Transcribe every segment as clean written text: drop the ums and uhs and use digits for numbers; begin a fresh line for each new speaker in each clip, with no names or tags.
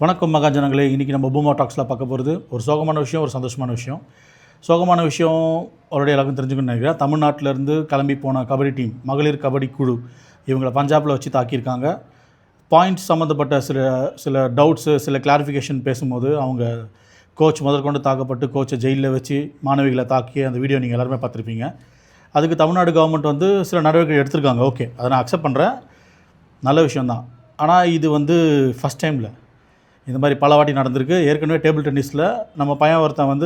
வணக்கம் மகாஜனங்களே. இன்றைக்கி நம்ம பூமா டாக்ஸில் பார்க்க போகிறது ஒரு சோகமான விஷயம், ஒரு சந்தோஷமான விஷயம். சோகமான விஷயம் ஆல்ரெடி எல்லாருக்கும் தெரிஞ்சுக்கணும்னு நினைக்கிறேன். தமிழ்நாட்டிலேருந்து கிளம்பி போன கபடி டீம், மகளிர் கபடி குழு, இவங்களை பஞ்சாபில் வச்சு தாக்கியிருக்காங்க. பாயிண்ட்ஸ் சம்மந்தப்பட்ட சில டவுட்ஸு, சில கிளாரிஃபிகேஷன் பேசும்போது அவங்க கோச் முதற்கொண்டு தாக்கப்பட்டு கோச்சை ஜெயிலில் வச்சு மாணவிகளை தாக்கி அந்த வீடியோ நீங்கள் எல்லாருமே பார்த்துருப்பீங்க. அதுக்கு தமிழ்நாடு கவர்மெண்ட் வந்து சில நடவடிக்கை எடுத்திருக்காங்க. ஓகே, அதை நான் அக்செப்ட் பண்ணுறேன், நல்ல விஷயந்தான். ஆனால் இது ஃபஸ்ட் டைமில் இந்த மாதிரி பல வாட்டி நடந்திருக்கு. ஏற்கனவே டேபிள் டென்னிஸில் நம்ம பையன் ஒருத்தன்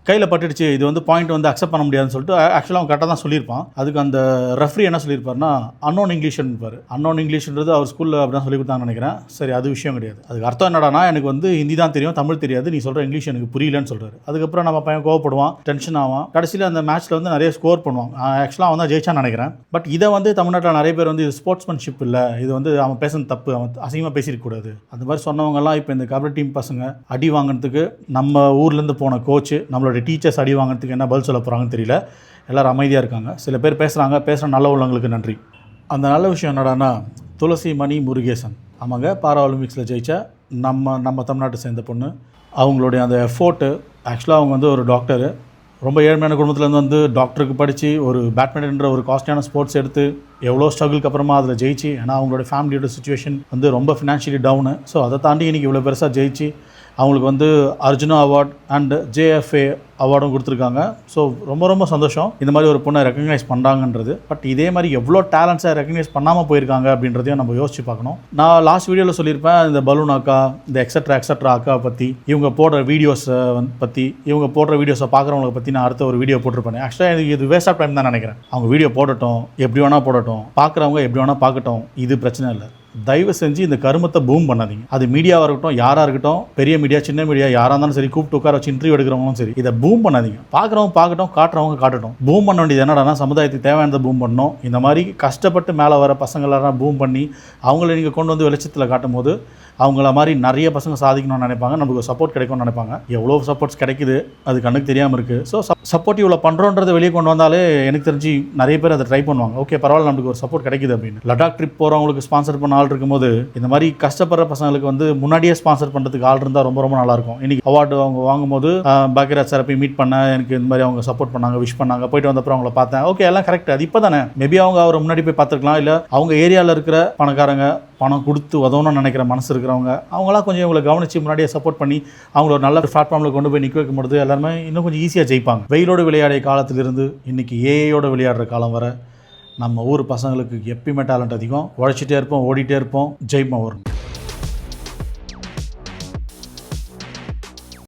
கையில் பட்டுடுச்சு, இது பாயிண்ட் அக்செப்ட் பண்ண முடியாதுன்னு சொல்லிட்டு ஆக்சுவலாக அவன் கரெக்டாக தான் சொல்லியிருப்பான். அதுக்கு அந்த ரெஃப்ரி என்ன சொல்லியிருப்பார்னா அன்னோன் இங்கிலீஷ்ன்னுப்பார். அன்னோன் இங்கிலீஷ்ன்றது அவர் ஸ்கூலில் அப்படி தான் சொல்லி கொடுத்தாங்கன்னு நினைக்கிறேன். சரி, அது விஷயம் கிடையாது. அதுக்கு அர்த்தம் என்னடானா, எனக்கு ஹிந்தி தான் தெரியும், தமிழ் தெரியாது, நீ சொல்கிற இங்கிலீஷ் எனக்கு புரியலன்னு சொல்கிறாரு. அதுக்கப்புறம் நம்ம பையன் கோவப்படுவான், டென்ஷன் ஆவான். கடைசியில் அந்த மேட்ச்சில் நிறைய ஸ்கோர் பண்ணுவான். ஆக்சுவலாக அவன் தான் ஜெயிச்சான்னு நினைக்கிறேன். பட் இதை தமிழ்நாட்டில் நிறைய பேர் இது ஸ்போர்ட்ஸ்மேன்ஷிப் இல்லை, இது அவன் பேசுறது தப்பு, அவன் அசிங்கமாக பேசியிருக்கக்கூடாது, அந்த மாதிரி சொன்னவங்கலாம் இப்போ இந்த கபடி டீம் பசங்க அடி வாங்கினதுக்கு நம்ம ஊர்லேருந்து போன கோச்சு, நம்மளோட டீச்சர்ஸ் அடி வாங்கினதுக்கு என்ன பதில் சொல்ல போகிறாங்கன்னு தெரியல. எல்லோரும் அமைதியாக இருக்காங்க. சில பேர் பேசுகிற நல்ல உள்ளவங்களுக்கு நன்றி. அந்த நல்ல விஷயம் என்னடானா, துளசி மணி முருகேசன் அவங்க பாரா ஒலிம்பிக்ஸில் ஜெயிச்சா நம்ம தமிழ்நாட்டை சேர்ந்த பொண்ணு. அவங்களுடைய அந்த எஃபோர்ட்டு, ஆக்சுவலாக அவங்க ஒரு டாக்டரு, ரொம்ப ஏழ்மையான குடும்பத்துலேருந்து டாக்டருக்கு படித்து ஒரு பேட்மிண்டன்ற ஒரு காஸ்ட்லியான ஸ்போர்ட்ஸ் எடுத்து எவ்வளோ ஸ்ட்ரகிளுக்கு அப்புறமா அதில் ஜெயிச்சு, ஏன்னா அவங்களோட ஃபேமிலியோட சுச்சுவேஷன் ரொம்ப ஃபினான்ஷியலி டவுனு. ஸோ அதை தாண்டி இன்றைக்கி இவ்வளோ பெருசாக ஜெயிச்சு அவங்களுக்கு அர்ஜுனா அவார்ட் அண்ட் JFA அவார்டும் கொடுத்துருக்காங்க. ஸோ ரொம்ப சந்தோஷம் இந்த மாதிரி ஒரு பொண்ணை ரெக்கக்னைஸ் பண்ணுறாங்கன்றது. பட் இதே மாதிரி எவ்வளோ டேலண்ட்ஸை ரெக்கக்னைஸ் பண்ணாமல் போயிருக்காங்க அப்படின்றதையும் நம்ம யோசிச்சு பார்க்கணும். நான் லாஸ்ட் வீடியோவில் சொல்லியிருப்பேன், இந்த பலூன் அக்கா, இந்த எக்ஸட்ரா அக்கா பற்றி, இவங்க போடுற வீடியோஸை பார்க்குறவங்களை பற்றி நான் அடுத்த ஒரு வீடியோ போட்டிருப்பேன். ஆக்சுவலாக இது வேஸ்ட் ஆஃப் டைம் தான் நினைக்கிறேன். அவங்க வீடியோ போடட்டும், எப்படி வேணால் போடட்டும், பார்க்குறவங்க எப்படி வேணால் பார்க்கட்டும், இது பிரச்சனை இல்லை. தயவு செஞ்சு இந்த கருமத்தை பூம் பண்ணாதீங்க. அது மீடியாவாக இருக்கட்டும், யாராக இருக்கட்டும், பெரிய மீடியா சின்ன மீடியா யாராக இருந்தாலும் சரி, கூப்பிட்டு உட்கார வச்சு இன்டர்வியூ எடுக்கிறவங்களும் சரி, இதை பூம் பண்ணாதீங்க. பார்க்குறவங்க பார்க்கட்டும், காட்டுறவங்க காட்டட்டும். பூம் பண்ண வேண்டியது என்னடானா, சமுதாயத்துக்கு தேவையானதை பூம் பண்ணணும். இந்த மாதிரி கஷ்டப்பட்டு மேலே வர பசங்களெல்லாம் பூம் பண்ணி அவங்கள நீங்கள் கொண்டு வெளிச்சத்தில் காட்டும் போது அவங்கள மாதிரி நிறைய பசங்க சாதிக்கணும்னு நினைப்பாங்க, நமக்கு சப்போர்ட் கிடைக்கும்னு நினைப்பாங்க. எவ்வளோ சப்போர்ட்ஸ் கிடைக்குது அது கண்ணுக்கு தெரியாமல் இருக்குது. ஸோ சப்போர்ட்டிவ்ல பண்ணுறோன்றதை வெளியே கொண்டு வந்தாலே எனக்கு தெரிஞ்சு நிறைய பேர் அதை ட்ரை பண்ணுவாங்க. ஓகே, பரவாயில்ல, நமக்கு ஒரு சப்போர்ட் கிடைக்குது அப்படின்னு. லடாக் ட்ரிப் போகிறவங்களுக்கு ஸ்பான்சர் பண்ண ஆள் இருக்கும்போது இந்த மாதிரி கஷ்டப்படுற பசங்களுக்கு முன்னாடியே ஸ்பான்சர் பண்ணுறதுக்கு ஆள் இருந்தால் ரொம்ப நல்லாயிருக்கும். இன்றைக்கி அவார்டு அவங்க வாங்கும்போது பாக்யராஜ் சார் போய் மீட் பண்ண, எனக்கு இந்த மாதிரி அவங்க சப்போர்ட் பண்ணாங்க, விஷ் பண்ணாங்க, போயிட்டு வந்தப்பறம் அவங்கள பார்த்தேன். ஓகே, எல்லாம் கரெக்ட். அது இப்போ தானே மேபி அவங்க அவரை முன்னாடி போய் பார்த்துருக்கலாம். இல்லை அவங்க ஏரியாவில் இருக்கிற பணக்காரங்க, பணம் கொடுத்து உதவணும்னு நினைக்கிற மனசு இருக்கிறவங்க, அவங்களாம் கொஞ்சம் இவங்களை கவனித்து முன்னாடியே சப்போர்ட் பண்ணி அவங்கள ஒரு நல்ல பிளாட்ஃபார்மில் கொண்டு போய் நிற்க வைக்கும்போது எல்லாருமே இன்னும் கொஞ்சம் ஈஸியாக ஜெயிப்பாங்க. வெயிலோடு விளையாடிய காலத்திலிருந்து இன்றைக்கி ஏஐயோடு விளையாடுற காலம் வர நம்ம ஊர் பசங்களுக்கு எப்பயுமே டேலண்ட் அதிகம். உழைச்சிட்டே இருப்போம், ஓடிட்டே இருப்போம், ஜெயிப்போம் வரும்.